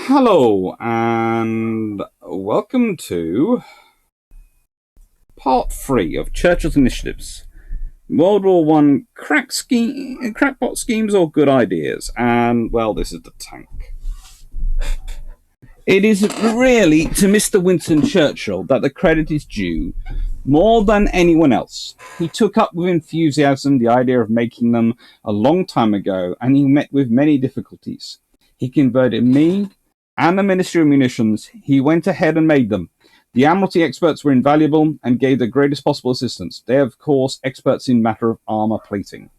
Hello, and welcome to part 3 of Churchill's Initiatives. World War One crackpot schemes or good ideas. And, well, this is the tank. It is really to Mr. Winston Churchill that the credit is due more than anyone else. He took up with enthusiasm the idea of making them a long time ago, and he met with many difficulties. He converted me and the Ministry of Munitions. He went ahead and made them. The Admiralty experts were invaluable and gave the greatest possible assistance. They are, of course, experts in matter of armour plating.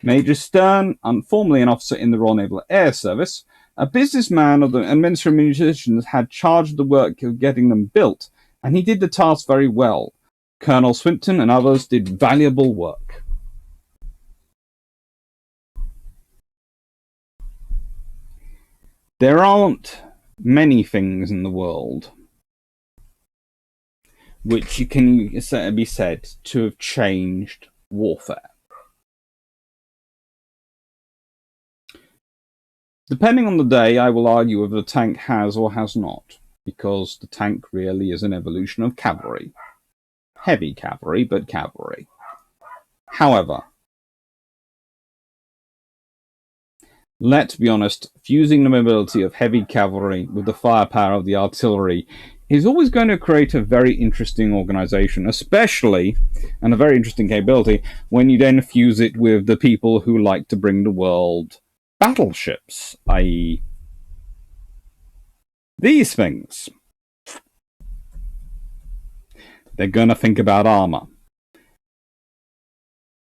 Major Stern, formerly an officer in the Royal Naval Air Service, a businessman of the Ministry of Munitions, had charge of the work of getting them built, and he did the task very well. Colonel Swinton and others did valuable work. There aren't many things in the world which can be said to have changed warfare. Depending on the day, I will argue whether the tank has or has not, because the tank really is an evolution of cavalry. Heavy cavalry, but cavalry. However, let's be honest, fusing the mobility of heavy cavalry with the firepower of the artillery is always going to create a very interesting organization, especially, and a very interesting capability, when you then fuse it with the people who like to bring the world battleships, i.e. these things. They're going to think about armor.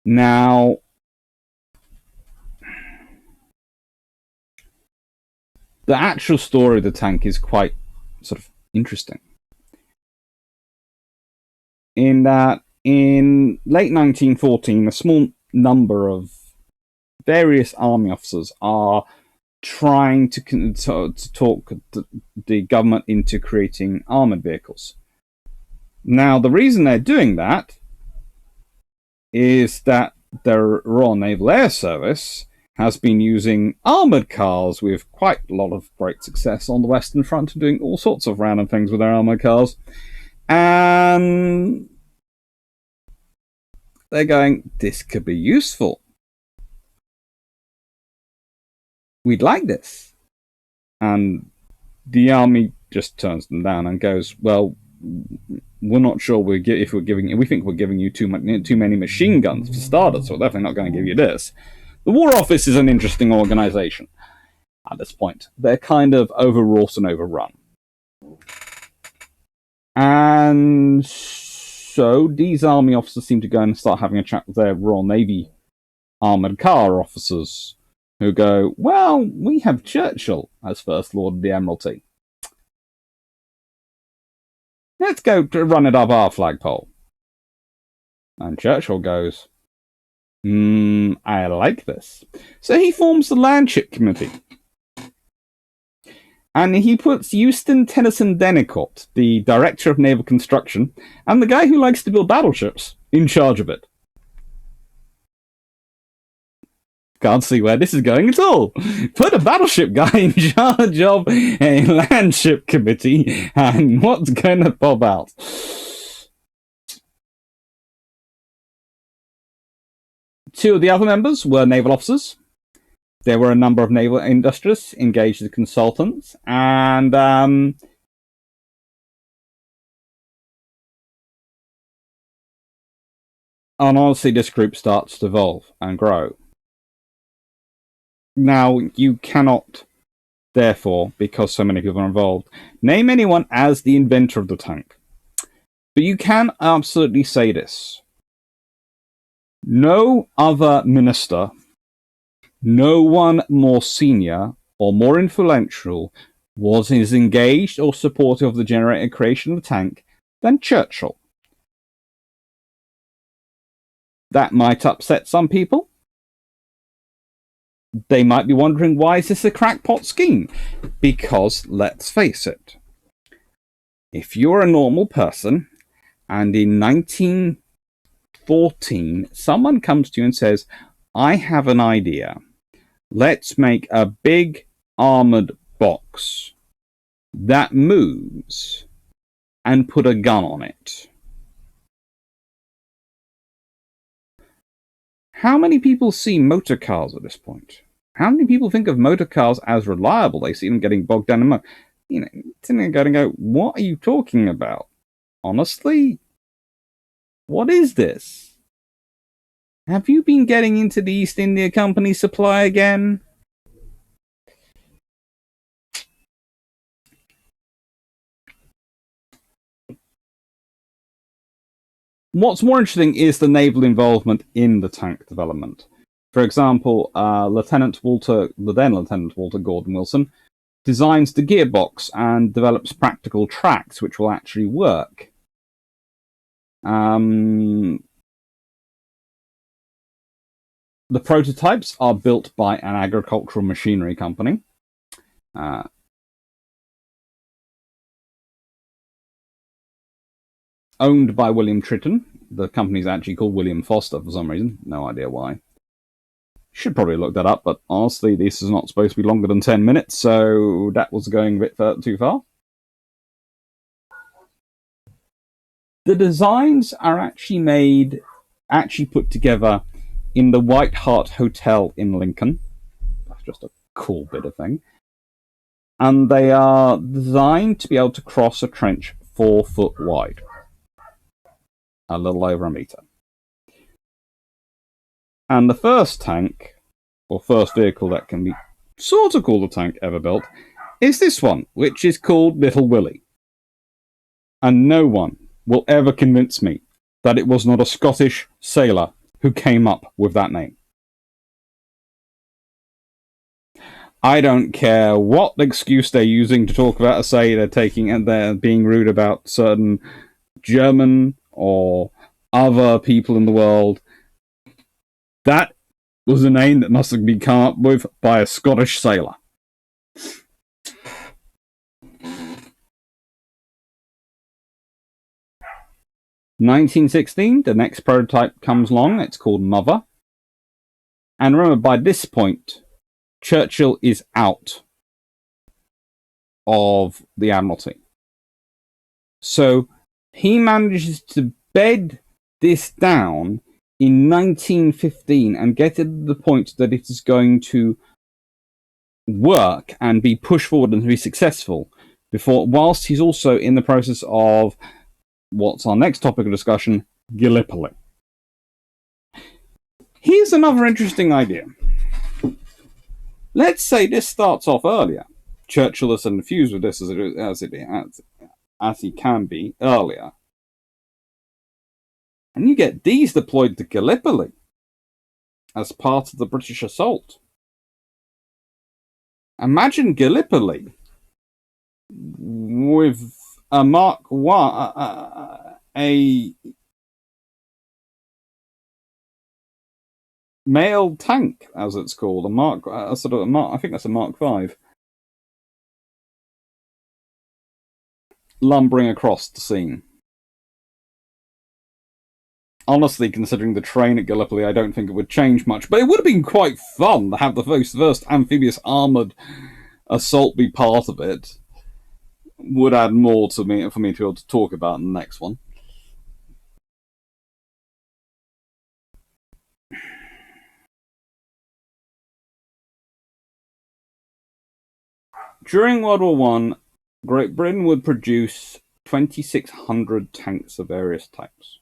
Now, the actual story of the tank is quite sort of interesting. In that, in late 1914, a small number of various army officers are trying to talk the government into creating armoured vehicles. Now, the reason they're doing that is that the Royal Naval Air Service has been using armoured cars with quite a lot of great success on the Western Front, doing all sorts of random things with their armoured cars. And they're going, this could be useful. We'd like this. And the army just turns them down and goes, well, we're not sure we think we're giving you too many machine guns for starters, so we're definitely not going to give you this. The War Office is an interesting organization at this point. They're kind of overwrought and overrun. And so these army officers seem to go and start having a chat with their Royal Navy armoured car officers, who go, well, we have Churchill as First Lord of the Admiralty. Let's go to run it up our flagpole. And Churchill goes, I like this. So he forms the Landship Committee. And he puts Euston Tennyson Dennicott, the Director of Naval Construction, and the guy who likes to build battleships, in charge of it. Can't see where this is going at all. Put a battleship guy in charge of a landship committee, and what's going to bob out? Two of the other members were naval officers. There were a number of naval industrialists engaged as consultants, and honestly, this group starts to evolve and grow. Now, you cannot, therefore, because so many people are involved, name anyone as the inventor of the tank. But you can absolutely say this. No other minister, no one more senior or more influential was as engaged or supportive of the creation of the tank than Churchill. That might upset some people. They might be wondering, why is this a crackpot scheme? Because, let's face it, if you're a normal person, and in 1914, someone comes to you and says, I have an idea. Let's make a big armoured box that moves and put a gun on it. How many people see motor cars at this point? How many people think of motor cars as reliable? They see them getting bogged down in sitting there going, what are you talking about? Honestly? What is this? Have you been getting into the East India Company supply again? What's more interesting is the naval involvement in the tank development. For example, the then Lieutenant Walter Gordon Wilson, designs the gearbox and develops practical tracks which will actually work. The prototypes are built by an agricultural machinery company. Owned by William Tritton. The company's actually called William Foster for some reason. No idea why. Should probably look that up, but honestly, this is not supposed to be longer than 10 minutes, so that was going a bit too far. The designs are actually put together in the White Hart Hotel in Lincoln. That's just a cool bit of thing. And they are designed to be able to cross a trench 4 foot wide. A little over a meter. And the first tank, or first vehicle that can be sort of called a tank ever built, is this one, which is called Little Willie. And no one will ever convince me that it was not a Scottish sailor who came up with that name. I don't care what excuse they're using to talk about a say they're being rude about certain German or other people in the world. That was a name that must have been come up with by a Scottish sailor. In 1916, the next prototype comes along. It's called Mother. And remember, by this point, Churchill is out of the Admiralty. So he manages to bed this down in 1915 and get to the point that it is going to work and be pushed forward and to be successful whilst he's also in the process of what's our next topic of discussion, Gallipoli. Here's another interesting idea. Let's say this starts off earlier. Churchill is infused with this as he can be earlier. And you get these deployed to Gallipoli as part of the British assault. Imagine Gallipoli with a Mark I, a mail tank, as it's called, I think that's a Mark V, lumbering across the scene. Honestly, considering the train at Gallipoli, I don't think it would change much, but it would have been quite fun to have the first amphibious armoured assault be part of it. Would add more for me to be able to talk about in the next one. During World War I, Great Britain would produce 2,600 tanks of various types.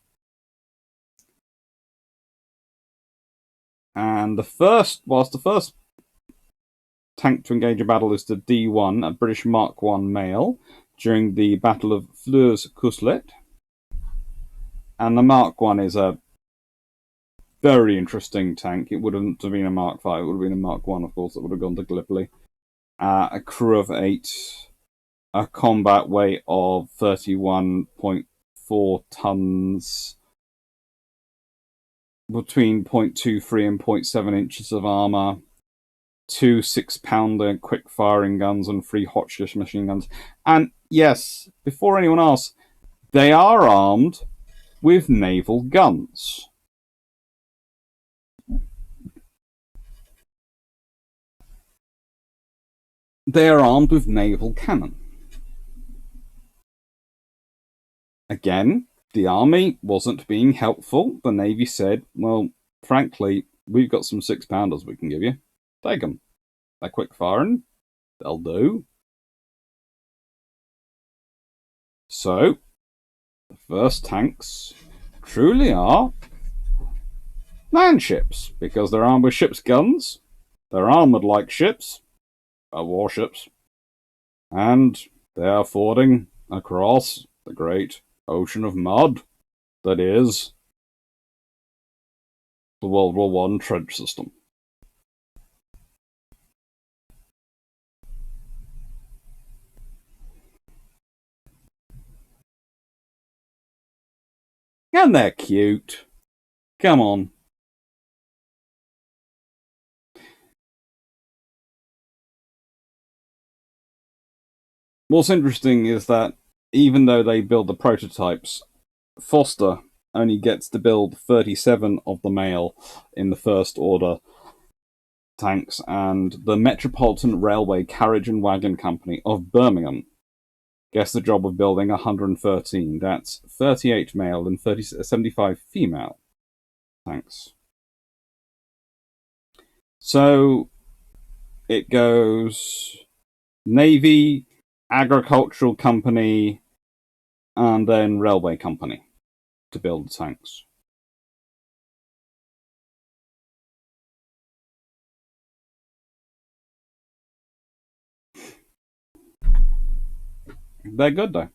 And whilst the first tank to engage a battle is the D1, a British Mark I male, during the Battle of Flers-Couslet. And the Mark I is a very interesting tank. It wouldn't have been a Mark V, it would have been a Mark I, of course, that would have gone to Gallipoli. A crew of 8, a combat weight of 31.4 tons, between 0.23 and 0.7 inches of armour, 2 6-pounder quick-firing guns and 3 Hotchkiss machine guns. And yes, before anyone asks, they are armed with naval guns. They are armed with naval cannon. Again, the army wasn't being helpful. The Navy said, well, frankly, we've got some 6-pounders we can give you. Take them. They're quick firing. They'll do. So, the first tanks truly are land ships, because they're armed with ship's guns. They're armored like ships, warships, and they are fording across the great ocean of mud that is the World War One trench system. And they're cute. Come on. What's interesting is that even though they build the prototypes, Foster only gets to build 37 of the male in the first order tanks, and the Metropolitan Railway Carriage and Wagon Company of Birmingham gets the job of building 113. That's 38 male and 75 female tanks. So it goes Navy, Agricultural Company, and then Railway Company to build the tanks. They're good though.